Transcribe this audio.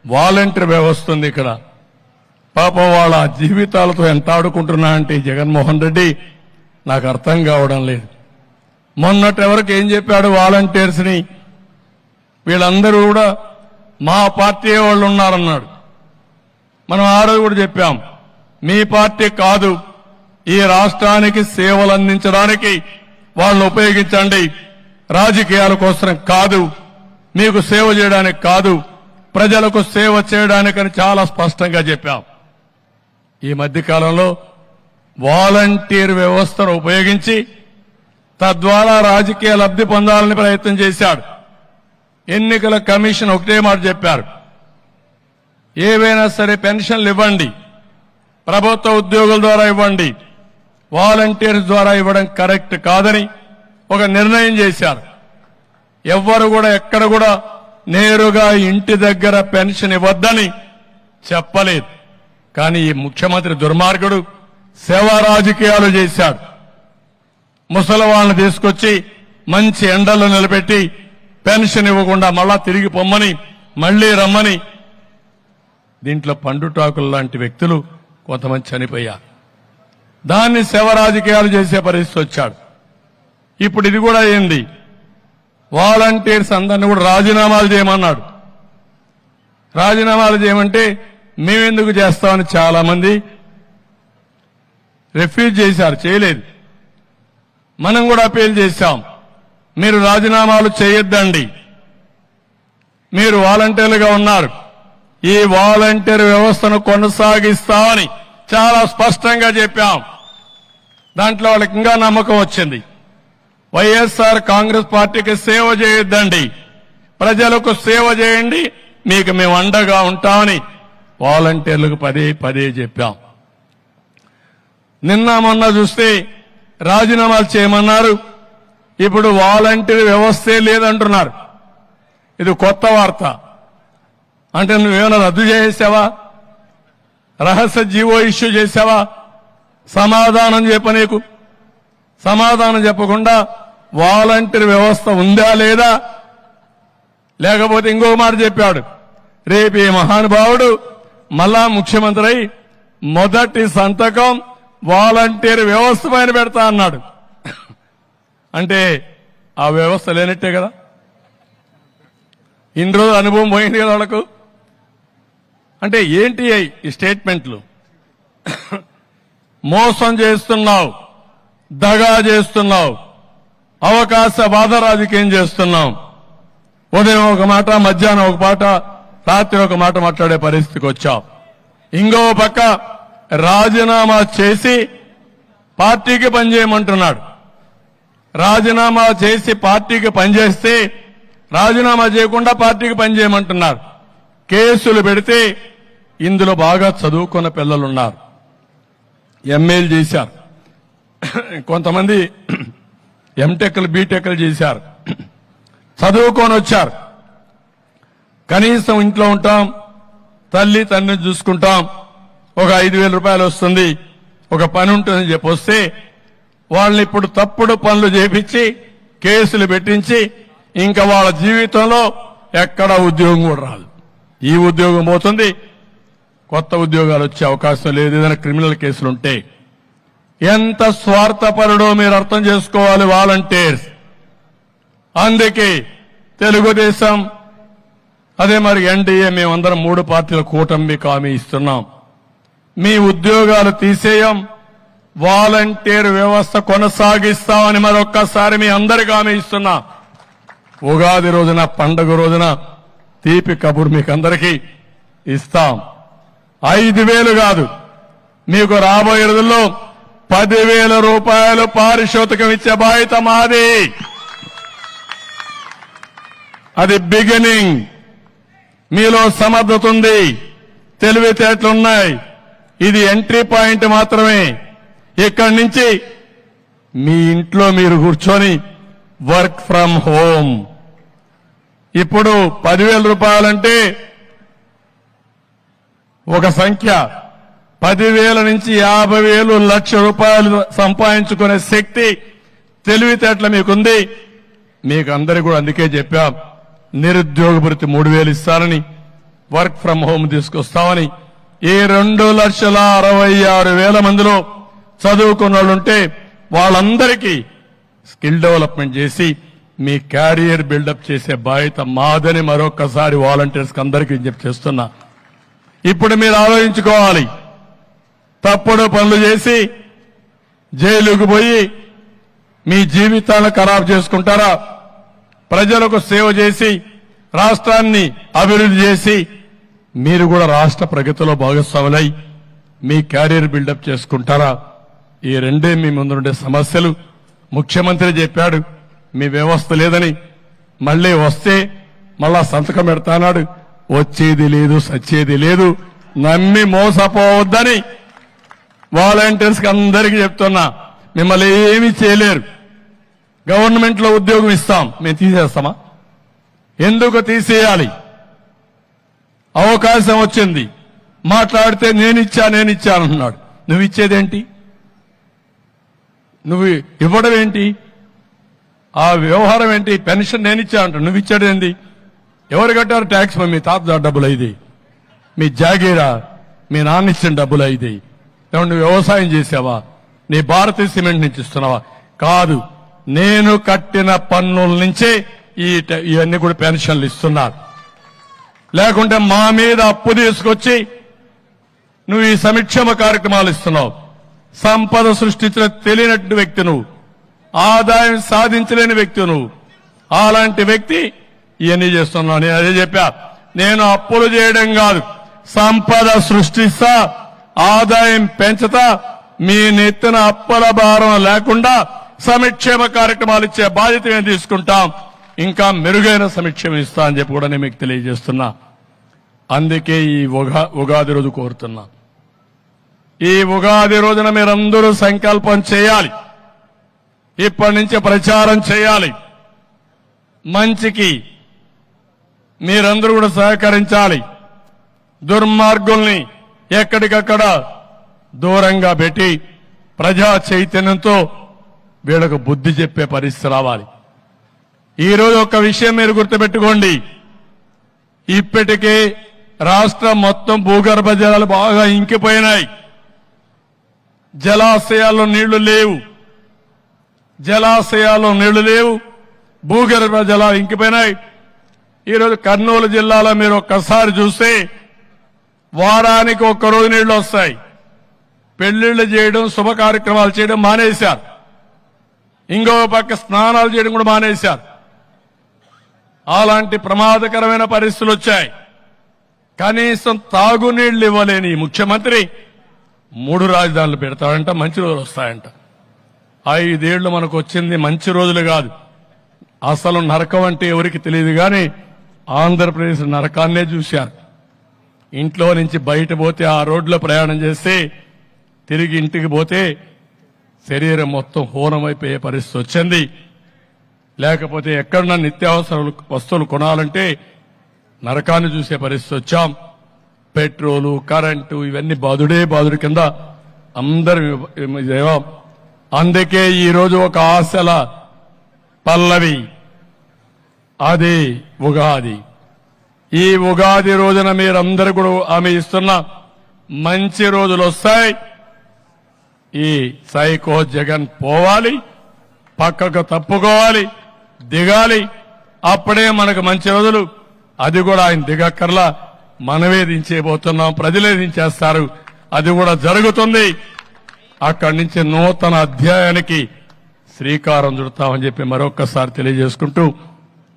Volunteer వ్యవస్థ ఉంది ఇక్కడ. పాపం వాళ్ళ జీవితాలతో ఎంత ఆడుకుంటున్నా అంటే జగన్మోహన్ రెడ్డి నాకు అర్థం కావడం లేదు. మొన్నటి వరకు ఏం చెప్పాడు వాలంటీర్స్ ని, వీళ్ళందరూ కూడా మా పార్టీ వాళ్ళు ఉన్నారన్నాడు. మనం ఆ రోజు కూడా చెప్పాం, మీ పార్టీ కాదు, ఈ రాష్ట్రానికి సేవలు అందించడానికి వాళ్ళని ఉపయోగించండి, రాజకీయాల కోసం కాదు, మీకు సేవ చేయడానికి కాదు, ప్రజలకు సేవ చేయడానికని చాలా స్పష్టంగా చెప్పాం. ఈ మధ్యకాలంలో వాలంటీర్ వ్యవస్థను ఉపయోగించి తద్వారా రాజకీయ లబ్ధి పొందాలని ప్రయత్నం చేశాడు. ఎన్నికల కమిషన్ ఒకటే మాట చెప్పారు, ఏవైనా సరే పెన్షన్లు ఇవ్వండి, ప్రభుత్వ ఉద్యోగుల ద్వారా ఇవ్వండి, వాలంటీర్స్ ద్వారా ఇవ్వడం కరెక్ట్ కాదని ఒక నిర్ణయం చేశారు. ఎవ్వరు కూడా ఎక్కడ కూడా నేరుగా ఇంటి దగ్గర పెన్షన్ ఇవ్వద్దని చెప్పలేదు. కానీ ఈ ముఖ్యమంత్రి దుర్మార్గుడు సేవా రాజకీయాలు చేశాడు. ముసలి వాళ్ళని తీసుకొచ్చి మంచి ఎండల్లో నిలబెట్టి పెన్షన్ ఇవ్వకుండా మళ్ళా తిరిగి పొమ్మని మళ్లీ రమ్మని, దీంట్లో పండుటాకులు లాంటి వ్యక్తులు కొంతమంది చనిపోయారు. దాన్ని సేవ రాజకీయాలు చేసే పరిస్థితి వచ్చాడు. ఇప్పుడు ఇది కూడా అయింది, వాలంటీర్స్ అందరినీ కూడా రాజీనామాలు చేయమన్నాడు. రాజీనామాలు చేయమంటే మేమెందుకు చేస్తామని చాలా మంది రిఫ్యూజ్ చేశారు, చేయలేదు. మనం కూడా అపీల్ చేశాం, మీరు రాజీనామాలు చేయొద్దండి, మీరు వాలంటీర్లుగా ఉన్నారు, ఈ వాలంటీర్ వ్యవస్థను కొనసాగిస్తామని చాలా స్పష్టంగా చెప్పాం. దాంట్లో వాళ్ళకి ఇంకా నమ్మకం వచ్చింది. వైఎస్ఆర్ కాంగ్రెస్ పార్టీకి సేవ చేయొద్దండి, ప్రజలకు సేవ చేయండి, మీకు మేము అండగా ఉంటామని వాలంటీర్లకు పదే పదే చెప్పాం. నిన్న మొన్న చూస్తే రాజీనామాలు చేయమన్నారు, ఇప్పుడు వాలంటీర్ వ్యవస్థే లేదంటున్నారు. ఇది కొత్త వార్త. అంటే నువ్వేమైనా రద్దు చేసావా, రహస్య జీవో ఇష్యూ చేసావా? సమాధానం చెప్ప, నీకు సమాధానం చెప్పకుండా వాలంటీర్ వ్యవస్థ ఉందా లేదా? లేకపోతే ఇంకో మాట చెప్పాడు, రేపు ఈ మహానుభావుడు మళ్ళా ముఖ్యమంత్రి అయి మొదటి సంతకం వాలంటీర్ వ్యవస్థ పైన పెడతా అన్నాడు. అంటే ఆ వ్యవస్థ లేనట్టే కదా, ఇన్ని రోజులు అనుభవం పోయింది కదా వాళ్ళకు. అంటే ఏంటి ఈ స్టేట్మెంట్లు? మోసం చేస్తున్నావు, దగా చేస్తున్నావు, అవకాశవాద రాజకీయం చేస్తున్నాం. ఉదయం ఒక మాట, మధ్యాహ్నం ఒక మాట, రాత్రి ఒక మాట మాట్లాడే పరిస్థితికి వచ్చావు. ఇంకో పక్క రాజీనామా చేసి పార్టీకి పనిచేయమంటున్నాడు. రాజీనామా చేసి పార్టీకి పనిచేస్తే రాజీనామా చేయకుండా పార్టీకి పనిచేయమంటున్నారు. కేసులు పెడితే ఇందులో బాగా చదువుకున్న పిల్లలున్నారు, ఎంఏలు చేశారు, కొంతమంది ఎంటెక్లు బీటెక్లు చేశారు, చదువుకొని వచ్చారు. కనీసం ఇంట్లో ఉంటాం, తల్లి తండ్రిని చూసుకుంటాం, ఒక 5,000 రూపాయలు వస్తుంది, ఒక పని ఉంటుందని చెప్పి వస్తే వాళ్ళని ఇప్పుడు తప్పుడు పనులు చేపించి కేసులు పెట్టించి ఇంకా వాళ్ళ జీవితంలో ఎక్కడ ఉద్యోగం కూడా రాదు. ఈ ఉద్యోగం పోతుంది, కొత్త ఉద్యోగాలు వచ్చే అవకాశం లేదు ఏదైనా క్రిమినల్ కేసులుంటే. ఎంత స్వార్థపరుడో మీరు అర్థం చేసుకోవాలి వాలంటీర్స్. అందుకే తెలుగుదేశం అదే మరి ఎన్డీఏ మేమందరం 3 పార్టీల కూటమి హామీ ఇస్తున్నాం, మీ ఉద్యోగాలు తీసేయం, వాలంటీర్ వ్యవస్థ కొనసాగిస్తామని మరొక్కసారి మీ అందరికీ హామీ ఇస్తున్నా. ఉగాది రోజున, పండుగ రోజున తీపి కబురు మీకు అందరికీ ఇస్తాం. 5,000 కాదు, మీకు రాబోయే రోజుల్లో 10,000 రూపాయలు పారితోషికం ఇచ్చే బాధ్యత మాది. అది బిగినింగ్. మీలో సమర్థత ఉంది, తెలివితేటలున్నాయి, ఇది ఎంట్రీ పాయింట్ మాత్రమే. ఇక్కడి నుంచి మీ ఇంట్లో మీరు కూర్చొని వర్క్ ఫ్రమ్ హోమ్. ఇప్పుడు 10,000 రూపాయలంటే ఒక సంఖ్య, 10,000 నుంచి 50,000 లక్ష రూపాయలు సంపాదించుకునే శక్తి, తెలివితేటలు మీకుంది. మీకు అందరికీ కూడా అందుకే చెప్పాం, నిరుద్యోగ భృతి 3,000 ఇస్తారని, వర్క్ ఫ్రం హోమ్ తీసుకొస్తామని ఈ 2,66,000 మందిలో చదువుకున్న వాళ్ళుంటే వాళ్ళందరికీ స్కిల్ డెవలప్మెంట్ చేసి మీ క్యారియర్ బిల్డప్ చేసే బాధ్యత మాదని మరొక్కసారి వాలంటీర్స్ అందరికీ విజ్ఞప్తి చేస్తున్నా. ఇప్పుడు మీరు ఆలోచించుకోవాలి. తప్పుడు పనులు చేసి జైలుకు పోయి మీ జీవితాలను ఖరాబు చేసుకుంటారా? ప్రజలకు సేవ చేసి రాష్ట్రాన్ని అభివృద్ధి చేసి మీరు కూడా రాష్ట్ర ప్రగతిలో భాగస్వాములై మీ క్యారియర్ బిల్డప్ చేసుకుంటారా? ఈ రెండే మీ ముందుండే సమస్యలు. ముఖ్యమంత్రి చెప్పాడు మీ వ్యవస్థ లేదని, మళ్లీ వస్తే మళ్ళా సంతకం పెడతానాడు. వచ్చేది లేదు, సచ్చేది లేదు. నమ్మి మోసపోవద్దని వాలంటీర్స్ కి అందరికీ చెప్తున్నా. మిమ్మల్ని ఏమీ చేయలేరు. గవర్నమెంట్ లో ఉద్యోగం ఇస్తాం, మేము తీసేస్తామా? ఎందుకు తీసేయాలి? అవకాశం వచ్చింది, మాట్లాడితే నేనిచ్చానంటున్నాడు. నువ్వు ఇచ్చేదేంటి? నువ్వు ఇవ్వడం ఏంటి? ఆ వ్యవహారం ఏంటి? పెన్షన్ నేనిచ్చా అంటాడు, నువ్వు ఇచ్చాడేంది? ఎవరు కట్టారు ట్యాక్స్? మీ తాత డబ్బులు అయింది, మీ జాగీరా, మీ నాన్న ఇచ్చిన డబ్బులు అయింది. నువ్వు వ్యవసాయం చేసావా? నీ భారతీయ సిమెంట్ నుంచి ఇస్తున్నావా? కాదు, నేను కట్టిన పన్నుల నుంచే ఇవన్నీ కూడా పెన్షన్లు ఇస్తున్నారు. లేకుంటే మా మీద అప్పు తీసుకొచ్చి నువ్వు ఈ సంక్షేమ కార్యక్రమాలు ఇస్తున్నావు. సంపద సృష్టించిన తెలియనటువంటి వ్యక్తి నువ్వు, ఆదాయం సాధించలేని వ్యక్తి నువ్వు. అలాంటి వ్యక్తి ఇవన్నీ చేస్తున్నావు. నేను అదే చెప్పా, నేను అప్పులు చేయడం కాదు, సంపద సృష్టిస్తా, ఆదాయం పెంచుతా, మీ నెత్తిన అప్పుల భారం లేకుండా సంక్షేమ కార్యక్రమాలు ఇచ్చే బాధ్యత మేము తీసుకుంటాం. ఇంకా మెరుగైన సంక్షేమం ఇస్తా అని చెప్పి కూడా నేను మీకు తెలియజేస్తున్నా. అందుకే ఈ ఉగాది రోజు కోరుతున్నా. ఈ ఉగాది రోజున మీరందరూ సంకల్పం చేయాలి. ఇప్పటి నుంచి ప్రచారం చేయాలి. మంచికి మీరందరూ కూడా సహకరించాలి. దుర్మార్గుల్ని ఎక్కడికక్కడ దూరంగా పెట్టి ప్రజా చైతన్యంతో వీళ్ళకు బుద్ధి చెప్పే పరిస్థితి రావాలి. ఈ రోజు ఒక విషయం మీరు గుర్తుపెట్టుకోండి. ఇప్పటికే రాష్ట్రం మొత్తం భూగర్భ జలాలు బాగా ఇంకిపోయినాయి. జలాశయాల్లో నీళ్లు లేవు, భూగర్భ జలాలు ఇంకిపోయినాయి. ఈరోజు కర్నూలు జిల్లాలో మీరు ఒక్కసారి చూస్తే వారానికి ఒక్కరోజు నీళ్లు వస్తాయి. పెళ్లిళ్లు చేయడం, శుభ కార్యక్రమాలు చేయడం మానేశారు. ఇంకో పక్క స్నానాలు చేయడం కూడా మానేశారు. అలాంటి ప్రమాదకరమైన పరిస్థితులు వచ్చాయి. కనీసం తాగునీళ్లు ఇవ్వలేని ముఖ్యమంత్రి 3 రాజధానులు పెడతాడంట, మంచి రోజులు వస్తాయంట. 5 ఏళ్లు మనకు వచ్చింది మంచి రోజులు కాదు. అసలు నరకం అంటే ఎవరికి తెలియదు కానీ ఆంధ్రప్రదేశ్ నరకాన్నే చూశారు. ఇంట్లో నుంచి బయట పోతే, ఆ రోడ్లో ప్రయాణం చేస్తే, తిరిగి ఇంటికి పోతే శరీరం మొత్తం హోనమైపోయే పరిస్థితి వచ్చింది. లేకపోతే ఎక్కడన్నా నిత్యావసర వస్తువులు కొనాలంటే నరకాన్ని చూసే పరిస్థితి వచ్చాం. పెట్రోలు, కరెంటు ఇవన్నీ బాధుడు కింద అందరం. అందుకే ఈరోజు ఒక ఆశల పల్లవి, అది ఉగాది. ఈ ఉగాది రోజున మీరందరూ కూడా ఆమె ఇస్తున్న మంచి రోజులు వస్తాయి. ఈ సైకో జగన్ పోవాలి, పక్కకు తప్పుకోవాలి, దిగాలి. అప్పుడే మనకు మంచి రోజులు. అది కూడా ఆయన దిగక్కర్లా, మనమే దించేయబోతున్నాం, ప్రజలే దించేస్తారు. అది కూడా జరుగుతుంది. అక్కడి నుంచి నూతన అధ్యాయానికి శ్రీకారం చుడతామని చెప్పి మరొక్కసారి తెలియజేసుకుంటూ